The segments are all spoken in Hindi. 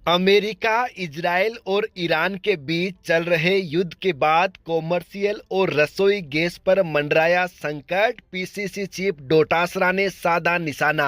अमेरिका, इजरायल और ईरान के बीच चल रहे युद्ध के बाद कॉमर्शियल और रसोई गैस पर मंडराया संकट। पीसीसी चीफ डोटासरा ने साधा निशाना।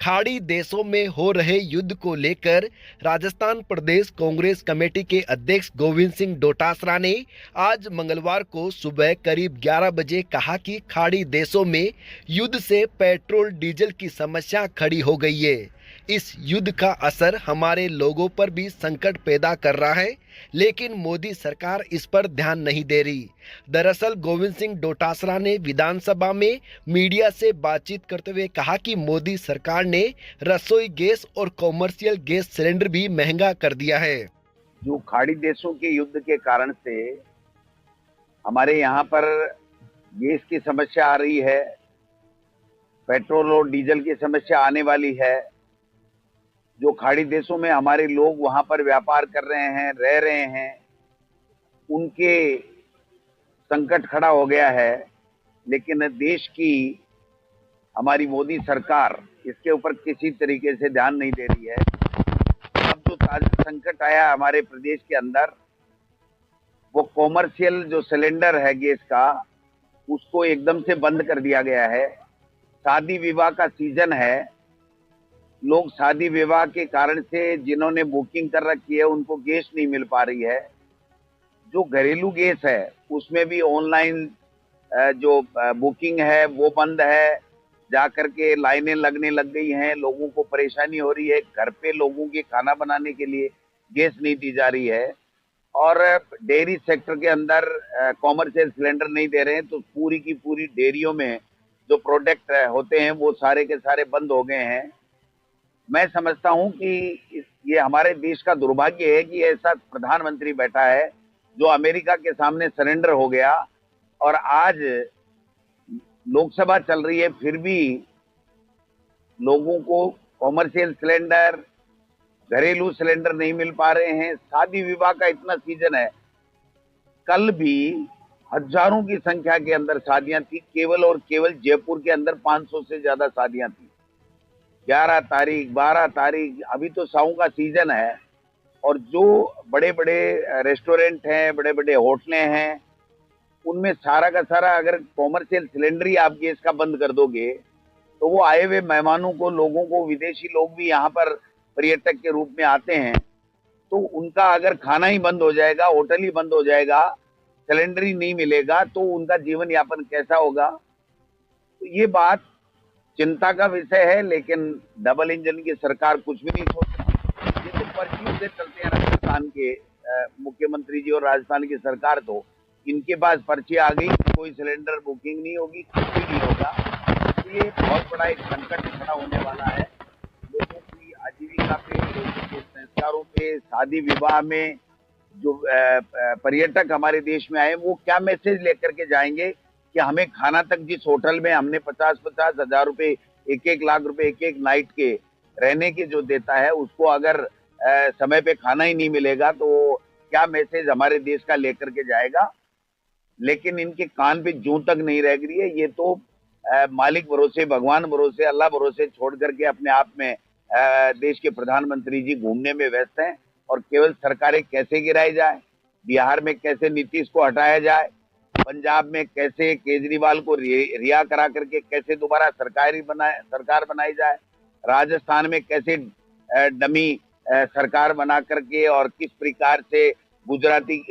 खाड़ी देशों में हो रहे युद्ध को लेकर राजस्थान प्रदेश कांग्रेस कमेटी के अध्यक्ष गोविंद सिंह डोटासरा ने आज मंगलवार को सुबह करीब 11 बजे कहा कि खाड़ी देशों में युद्ध से पेट्रोल डीजल की समस्या खड़ी हो गई है। इस युद्ध का असर हमारे लोगों पर भी संकट पैदा कर रहा है, लेकिन मोदी सरकार इस पर ध्यान नहीं दे रही। दरअसल गोविंद सिंह डोटासरा ने विधानसभा में मीडिया से बातचीत करते हुए कहा कि मोदी सरकार ने रसोई गैस और कॉमर्शियल गैस सिलेंडर भी महंगा कर दिया है। जो खाड़ी देशों के युद्ध के कारण से हमारे यहाँ पर गैस की समस्या आ रही है, पेट्रोल और डीजल की समस्या आने वाली है। जो खाड़ी देशों में हमारे लोग वहां पर व्यापार कर रहे हैं, रह रहे हैं, उनके संकट खड़ा हो गया है। लेकिन देश की हमारी मोदी सरकार इसके ऊपर किसी तरीके से ध्यान नहीं दे रही है। अब जो ताजा संकट आया हमारे प्रदेश के अंदर, वो कॉमर्शियल जो सिलेंडर है गैस का, उसको एकदम से बंद कर दिया गया है। शादी विवाह का सीजन है, लोग शादी विवाह के कारण से जिन्होंने बुकिंग कर रखी है उनको गैस नहीं मिल पा रही है। जो घरेलू गैस है उसमें भी ऑनलाइन जो बुकिंग है वो बंद है, जाकर के लाइनें लगने लग गई हैं, लोगों को परेशानी हो रही है। घर पे लोगों के खाना बनाने के लिए गैस नहीं दी जा रही है। और डेयरी सेक्टर के अंदर कॉमर्शियल सिलेंडर नहीं दे रहे हैं, तो पूरी की पूरी डेयरियों में जो प्रोडक्ट होते हैं वो सारे के सारे बंद हो गए हैं। मैं समझता हूं कि ये हमारे देश का दुर्भाग्य है कि ऐसा प्रधानमंत्री बैठा है जो अमेरिका के सामने सरेंडर हो गया, और आज लोकसभा चल रही है फिर भी लोगों को कॉमर्शियल सिलेंडर, घरेलू सिलेंडर नहीं मिल पा रहे हैं। शादी विवाह का इतना सीजन है, कल भी हजारों की संख्या के अंदर शादियां थी। केवल और केवल जयपुर के अंदर 500 से ज्यादा शादियां थी। 11 तारीख, 12 तारीख, अभी तो सावन का सीजन है। और जो बड़े बड़े रेस्टोरेंट हैं, बड़े बड़े होटलें हैं, उनमें सारा का सारा अगर कॉमर्शियल सिलेंडर ही आप गैस का बंद कर दोगे तो वो आए हुए मेहमानों को, लोगों को, विदेशी लोग भी यहाँ पर पर्यटक के रूप में आते हैं, तो उनका अगर खाना ही बंद हो जाएगा, होटल ही बंद हो जाएगा, सिलेंडर ही नहीं मिलेगा, तो उनका जीवन यापन कैसा होगा। तो ये बात चिंता का विषय है। लेकिन डबल इंजन की सरकार कुछ भी नहीं सोच रही। ये तो पर्चियों से चलते हैं राजस्थान के मुख्यमंत्री जी और राजस्थान की सरकार। तो इनके पास पर्ची आ गई, कोई सिलेंडर बुकिंग नहीं होगी, कुछ भी नहीं होगा। तो ये बहुत बड़ा एक संकट खड़ा होने वाला है लोगों की आजीविका पे, लोगों के संस्कारों पे। शादी विवाह में जो पर्यटक हमारे देश में आए, वो क्या मैसेज लेकर के जाएंगे कि हमें खाना तक, जिस होटल में हमने 50-50 हजार रुपए, 1-1 लाख रुपए एक नाइट के रहने के जो देता है, उसको अगर समय पे खाना ही नहीं मिलेगा तो क्या मैसेज हमारे देश का लेकर के जाएगा। लेकिन इनके कान पे जूं तक नहीं रह गई है। ये तो मालिक भरोसे, भगवान भरोसे, अल्लाह भरोसे छोड़ करके अपने आप में देश के प्रधानमंत्री जी घूमने में व्यस्त हैं। और केवल सरकारें कैसे गिराई जाए, बिहार में कैसे नीतीश को हटाया जाए, पंजाब में कैसे केजरीवाल को रिहा करा करके कैसे दोबारा सरकार बनाई जाए, राजस्थान में कैसे डमी सरकार बना करके और किस प्रकार से गुजराती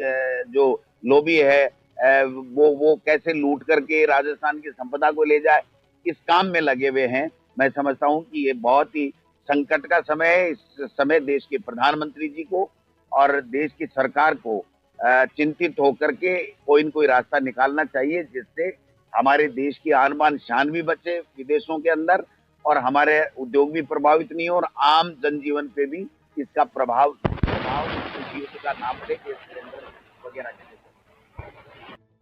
जो लोबी है वो कैसे लूट करके राजस्थान की संपदा को ले जाए, इस काम में लगे हुए हैं। मैं समझता हूं कि ये बहुत ही संकट का समय है। इस समय देश के प्रधानमंत्री जी को और देश की सरकार को चिंतित होकर के कोई न कोई रास्ता निकालना चाहिए, जिससे हमारे देश की आन बान शान भी बचे विदेशों के अंदर, और हमारे उद्योग भी प्रभावित नहीं हो, और आम जनजीवन पे भी इसका प्रभाव इस युद्ध का ना पड़े, गैस सिलेंडर वगैरह।